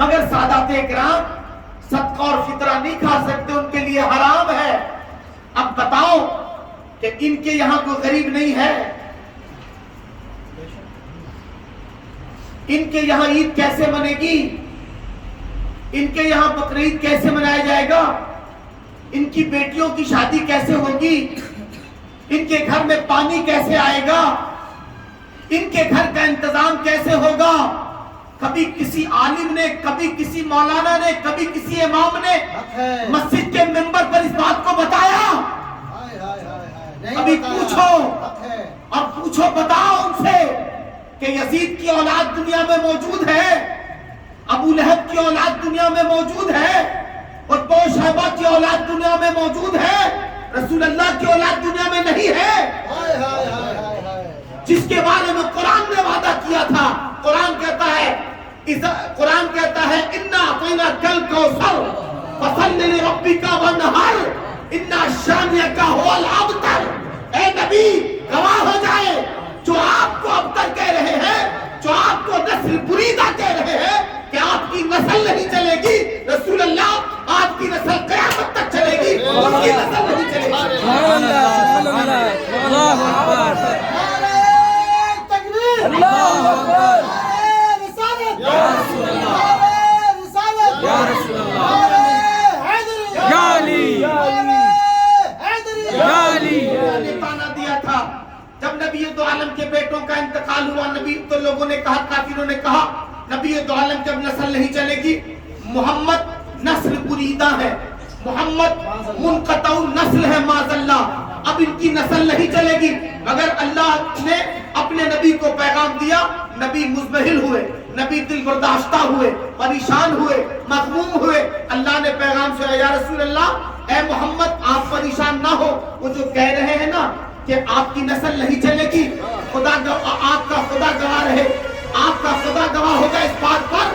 مگر سادات اکرام صدقہ اور فطرہ نہیں کھا سکتے، ان کے لیے حرام ہے۔ اب بتاؤ کہ ان کے یہاں کوئی غریب نہیں ہے؟ ان کے یہاں عید کیسے بنے گی؟ ان کے یہاں بقرعید کیسے منایا جائے گا؟ ان کی بیٹیوں کی شادی کیسے ہوگی؟ ان کے گھر میں پانی کیسے آئے گا؟ ان کے گھر کا انتظام کیسے ہوگا؟ کبھی کسی عالم نے، کبھی کسی مولانا نے، کبھی کسی امام نے مسجد کے منبر پر اس بات کو بتایا؟ ابھی پوچھو اور پوچھو، بتاؤ ان سے کہ یزید کی اولاد دنیا میں موجود ہے، ابو لہب کی اولاد دنیا میں موجود ہے، اور ابو شیبہ کی اولاد دنیا میں موجود ہے، رسول اللہ کی اولاد دنیا میں نہیں ہے، جس کے بارے میں قرآن نے وعدہ کیا تھا۔ قرآن کہتا ہے اِنَّا أَعْطَيْنَاكَ الْكَوْثَرَ فَصَلِّ لِرَبِّكَ وَانْحَرْ اِنَّ شَانِئَكَ هُوَ الْأَبْتَرُ۔ اے نبی گواہ ہو جائے، جو آپ کو ابتر کہہ رہے ہیں، جو آپ کو نسل بریدہ کہہ رہے ہیں کہ آپ کی نسل نہیں چلے گی، رسول اللہ آپ کی نسل قیامت تک چلے گی، ان کی نسل نہیں چلے گی۔ اللہ اکبر، اللہ اکبر، یا رسول اللہ، یا رسول اللہ، یا علی، یا علی۔ نے تانا دیا تھا جب نبی دو عالم کے بیٹوں کا انتقال ہوا، نبی تو لوگوں نے کہا، کافروں نے کہا نبی دو عالم کی اب نسل نہیں چلے گی، محمد نسل بریدہ ہے، محمد منقطع نسل ہے معاذ اللہ، اب ان کی نسل نہیں چلے گی۔ مگر اللہ نے اپنے نبی کو پیغام دیا، نبی مزمحل ہوئے، نبی دل برداشتہ ہوئے، پریشان ہوئے، مغموم ہوئے۔ اللہ نے پیغام سنا، یا رسول اللہ اے محمد آپ پریشان نہ ہو، وہ جو کہہ رہے ہیں نا کہ آپ کی نسل نہیں چلے گی، آپ کا خدا گواہ رہے، آپ کا خدا گواہ ہوگا اس بات پر،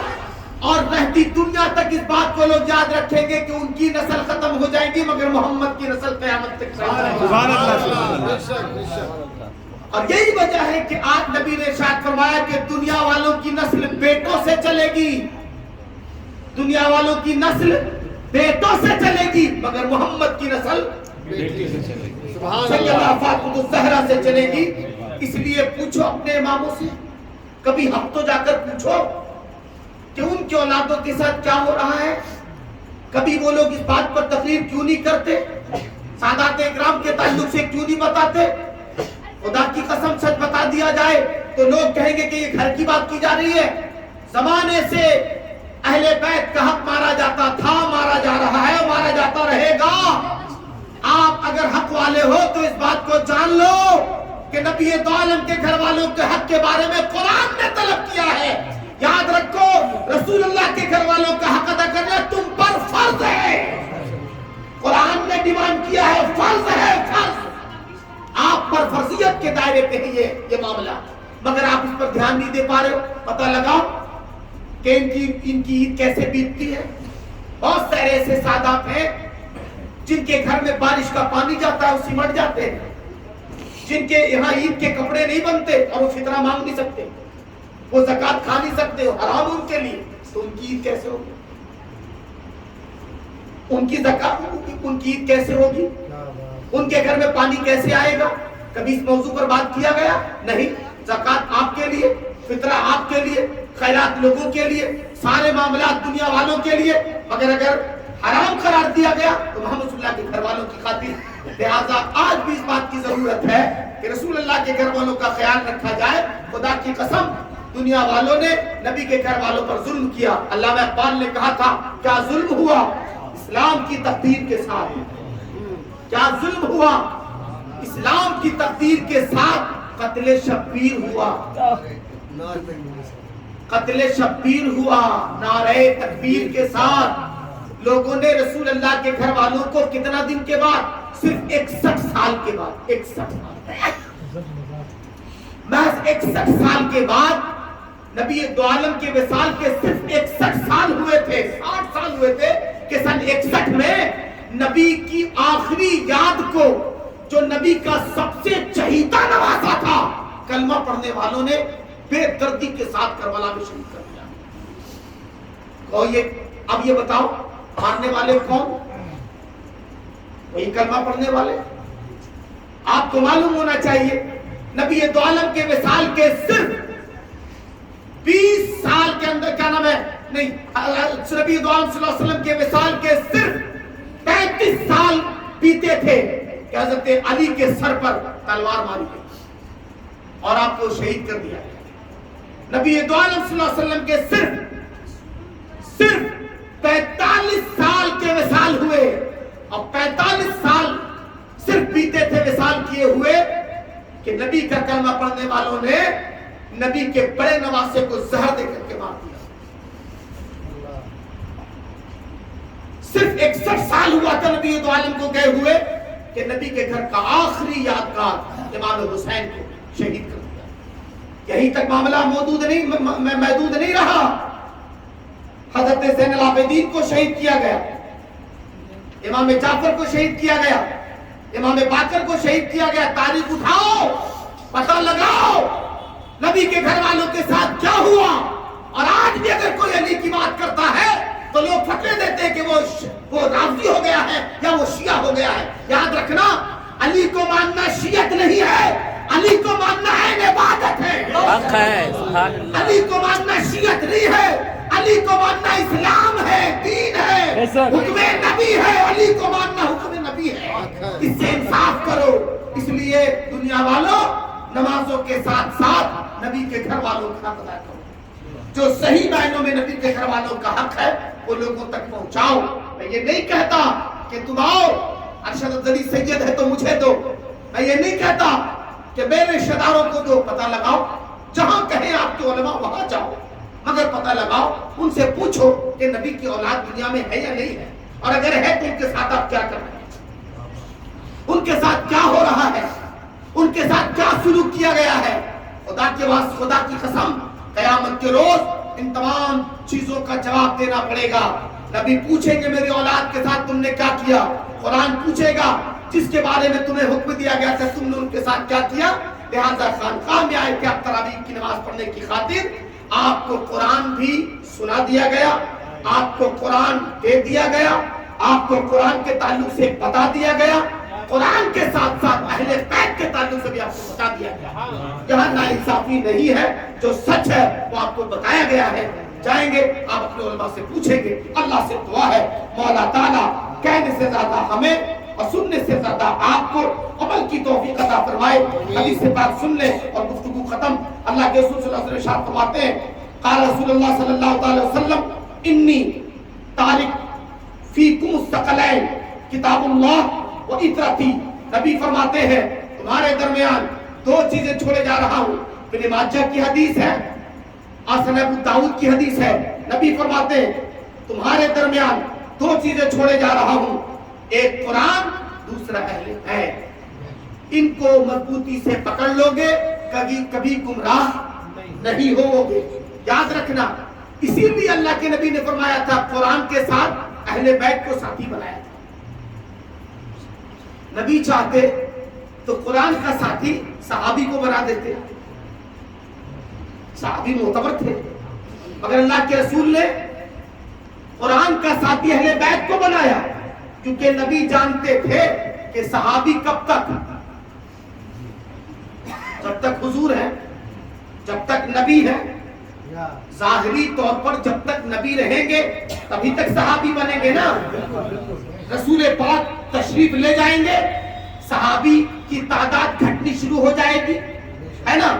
اور رہتی دنیا تک اس بات کو لوگ یاد رکھیں گے کہ ان کی نسل ختم ہو جائے گی مگر محمد کی نسل قیامت تک سبحان اللہ۔ اور یہی وجہ ہے کہ آج نبی نے ارشاد فرمایا کہ دنیا والوں کی نسل بیٹوں سے چلے گی، دنیا والوں کی نسل بیٹوں سے چلے گی مگر محمد کی نسل سیدہ فاطمہ الزہرا سے چلے گی۔ اس لیے پوچھو اپنے اماموں سے، کبھی ہم تو جا کر پوچھو کہ ان کی اولادوں کے ساتھ کیا ہو رہا ہے، کبھی وہ لوگ اس بات پر تقریر کیوں نہیں کرتے، سادات اکرام کے تعلق سے کیوں نہیں بتاتے؟ خدا کی قسم سچ بتا دیا جائے تو لوگ کہیں گے کہ یہ گھر کی بات کی جا رہی ہے، زمانے سے اہل بیت کا حق مارا جاتا تھا، مارا جا رہا ہے، مارا جاتا رہے گا۔ آپ اگر حق والے ہو تو اس بات کو جان لو کہ نبی دو عالم کے گھر والوں کے حق کے بارے میں قرآن نے طلب کیا ہے۔ یاد رکھو رسول اللہ کے گھر والوں کا حق ادا کرنا تم پر فرض ہے، قرآن نے ڈیمانڈ کیا ہے، فرض ہے، فرض آپ پر فرضیت کے دائرے پہ ہے یہ معاملہ، مگر آپ اس پر دھیان نہیں دے پا رہے ہو۔ پتہ لگاؤ کہ ان کی عید کیسے بیتتی ہے۔ بہت سارے ایسے سادات ہیں جن کے گھر میں بارش کا پانی جاتا ہے وہ سمٹ جاتے ہیں، جن کے یہاں عید کے کپڑے نہیں بنتے اور وہ فطرہ مانگ نہیں سکتے، وہ زکوٰۃ کھا نہیں سکتے، حرام ان کے لیے، تو ان کی عید کیسے ہوگی؟ ان کی زکوٰۃ، ان کی عید کیسے ہوگی؟ ان کے گھر میں پانی کیسے آئے گا؟ کبھی اس موضوع پر بات کیا گیا؟ نہیں۔ زکوٰۃ آپ کے لیے، فطرہ آپ کے لیے، خیرات لوگوں کے لیے، سارے معاملات دنیا والوں کے لیے، مگر اگر حرام قرار دیا گیا تو محمد صلی اللہ کے گھر والوں کی خاطر۔ لہٰذا آج بھی اس بات کی ضرورت ہے کہ رسول اللہ کے گھر والوں کا خیال رکھا جائے۔ خدا کی قسم دنیا والوں نے نبی کے گھر والوں پر ظلم کیا۔ علامہ اقبال نے کہا تھا کیا ظلم ہوا اسلام کی تقدیر کے ساتھ، کیا ظلم ہوا اسلام کی تقدیر کے ساتھ، قتل شبیر ہوا، قتل شبیر ہوا نعرہ تکبیر کے ساتھ۔ لوگوں نے رسول اللہ کے گھر والوں کو کتنا دن کے بعد؟ صرف 61 سال کے بعد، 61 سال، محض 61 سال کے بعد نبی دو عالم کے وصال کے صرف 61 سال ہوئے تھے، 60 سال ہوئے تھے کہ سن 61 میں نبی کی آخری یاد کو، جو نبی کا سب سے چہیتا نواسا تھا، کلمہ پڑھنے والوں نے بے دردی کے ساتھ کربلا میں شہید کر دیا۔ اور اب یہ بتاؤ ماننے والے کون؟ وہی کلمہ پڑھنے والے. آپ کو معلوم ہونا چاہیے نبی دو عالم کے وصال کے صرف 20 سال کے اندر کیا نام ہے نہیں نبی دو عالم صلی اللہ علیہ وسلم کے وصال کے صرف 35 سال بیتے تھے کہ حضرت علی کے سر پر تلوار ماری گئی اور آپ کو شہید کر دیا. نبی دو عالم صلی اللہ علیہ وسلم کے صرف 45 سال کے وصال ہوئے اور 45 سال صرف بیتے تھے وصال کیے ہوئے کہ نبی کا کلمہ پڑھنے والوں نے نبی کے بڑے نواسے کو زہر دے کر کے مار دیا. صرف 61 سال ہوا تھا نبی دو عالم کو گئے ہوئے کہ نبی کے گھر کا آخری یادگار امام حسین کو شہید کر دیا. یہیں تک معاملہ محدود نہیں رہا. حضرت زین العابدین کو شہید کیا گیا, امام جعفر کو شہید کیا گیا, امام باقر کو شہید کیا گیا. تاریخ اٹھاؤ, پتہ لگاؤ نبی کے گھر والوں کے ساتھ کیا ہوا. اور آج بھی اگر کوئی علی کی بات کرتا ہے تو لوگ فتوے دیتے ہیں کہ وہ رافضی ہو گیا ہے یا وہ شیعہ ہو گیا ہے. یاد رکھنا, علی کو ماننا شیعت نہیں ہے, علی کو ماننا ہے عبادت ہے. علی کو ماننا شیعت نہیں ہے, علی کو ماننا اسلام ہے, دین ہے, حکم نبی ہے. علی کو ماننا حکم نبی ہے. اس سے انصاف کرو. اس لیے دنیا والوں نمازوں کے ساتھ ساتھ نبی کے گھر والوں کا حق ادا کرو. جو صحیح معنوں میں نبی کے گھر والوں کا حق ہے وہ لوگوں تک پہنچاؤ. میں یہ نہیں کہتا کہ تم آؤ ارشد علی سید ہے تو مجھے دو. میں یہ نہیں کہتا کہ میرے رشتہ داروں کو دو. پتہ لگاؤ, جہاں کہیں آپ کے علماء وہاں جاؤ, مگر پتہ لگاؤ, ان سے پوچھو کہ نبی کی اولاد دنیا میں ہے یا نہیں ہے, اور اگر ہے تو ان کے ساتھ آپ کیا کر رہے ہیں, ان کے ساتھ کیا ہو رہا ہے, ان کے ساتھ کیا سلوک کیا گیا ہے. خدا کے واسطے, خدا کی قسم, قیامت کے روز ان تمام چیزوں کا جواب دینا پڑے گا. نبی پوچھیں گے میری اولاد کے ساتھ تم نے کیا کیا, قرآن پوچھے گا جس کے بارے میں تمہیں حکم دیا گیا تھا تم نے ان کے ساتھ کیا کیا. لہذا خانقاہ میں آئے کہ آپ تراویح کی نماز پڑھنے کی خاطر آپ کو قرآن بھی سنا دیا گیا, آپ کو قرآن دے دیا گیا, آپ کو قرآن کے تعلق سے بتا دیا گیا, قرآن کے ساتھ ساتھ اہل بیت کے تعلق سے بھی آپ کو بتا دیا گیا. یہاں ناانصافی نہیں ہے, جو سچ ہے وہ آپ کو بتایا گیا ہے. جائیں گے آپ اپنے علماء سے پوچھیں گے. اللہ سے دعا ہے مولا تعالیٰ کہنے سے زیادہ ہمیں اور سننے سے زیادہ آپ کو عمل کی توفیق عطا فرمائے. حدیث پاک سن لیں اور گفتگو ختم. اللہ کے رسول صلی اللہ علیہ وسلم ارشاد فرماتے ہیں, قال رسول اللہ صلی اللہ علیہ وسلم انی تارک فیکم الثقلین کتاب اللہ و اطرتی. نبی فرماتے ہیں تمہارے درمیان دو چیزیں چھوڑے جا رہا ہوں. ابن ماجہ کی حدیث ہے اور سنن ابو داؤد کی حدیث ہے. نبی فرماتے ہیں تمہارے درمیان دو چیزیں چھوڑے جا رہا ہوں, ایک قرآن, دوسرا اہل بیت. ان کو مضبوطی سے پکڑ لو گے, کبھی گمراہ نہیں ہوگے. یاد رکھنا, اسی لیے اللہ کے نبی نے فرمایا تھا قرآن کے ساتھ اہل بیت کو ساتھی بنایا تھا. نبی چاہتے تو قرآن کا ساتھی صحابی کو بنا دیتے, صحابی معتبر تھے, مگر اللہ کے رسول نے قرآن کا ساتھی اہل بیت کو بنایا, کیونکہ نبی جانتے تھے کہ صحابی کب تک, جب تک حضور ہے, جب تک نبی ہے, ظاہری طور پر جب تک نبی رہیں گے تبھی تک صحابی بنیں گے نا. رسول پاک تشریف لے جائیں گے, صحابی کی تعداد گھٹنی شروع ہو جائے گی, ہے نا.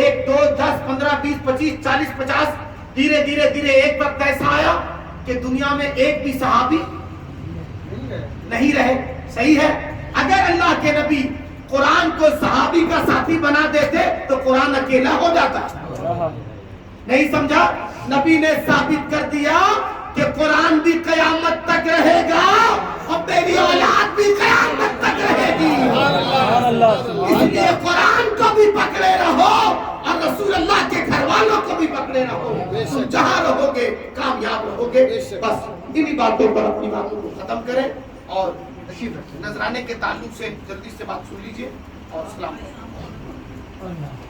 1 2 10 15 20 25 40 50 دھیرے دھیرے ایک وقت ایسا آیا کہ دنیا میں ایک بھی صحابی نہیں رہے. صحیح ہے, اگر اللہ کے نبی قرآن کو صحابی کا ساتھی بنا دیتے تو قرآن اکیلا ہو جاتا. نہیں سمجھا, نبی نے ثابت کر دیا کہ قرآن بھی قیامت تک رہے گا اور میری اولاد بھی قیامت تک رہے گی. اس لیے قرآن کو بھی پکڑے رہو اور رسول اللہ کے گھر والوں کو بھی پکڑے رہو. تم جہاں رہو گے کامیاب رہو گے. بس انہی باتوں پر اپنی باتوں کو ختم کریں اور تشریف رکھیں. نذرانے کے تعلق سے جلدی سے بات سن لیجئے اور السلام علیکم.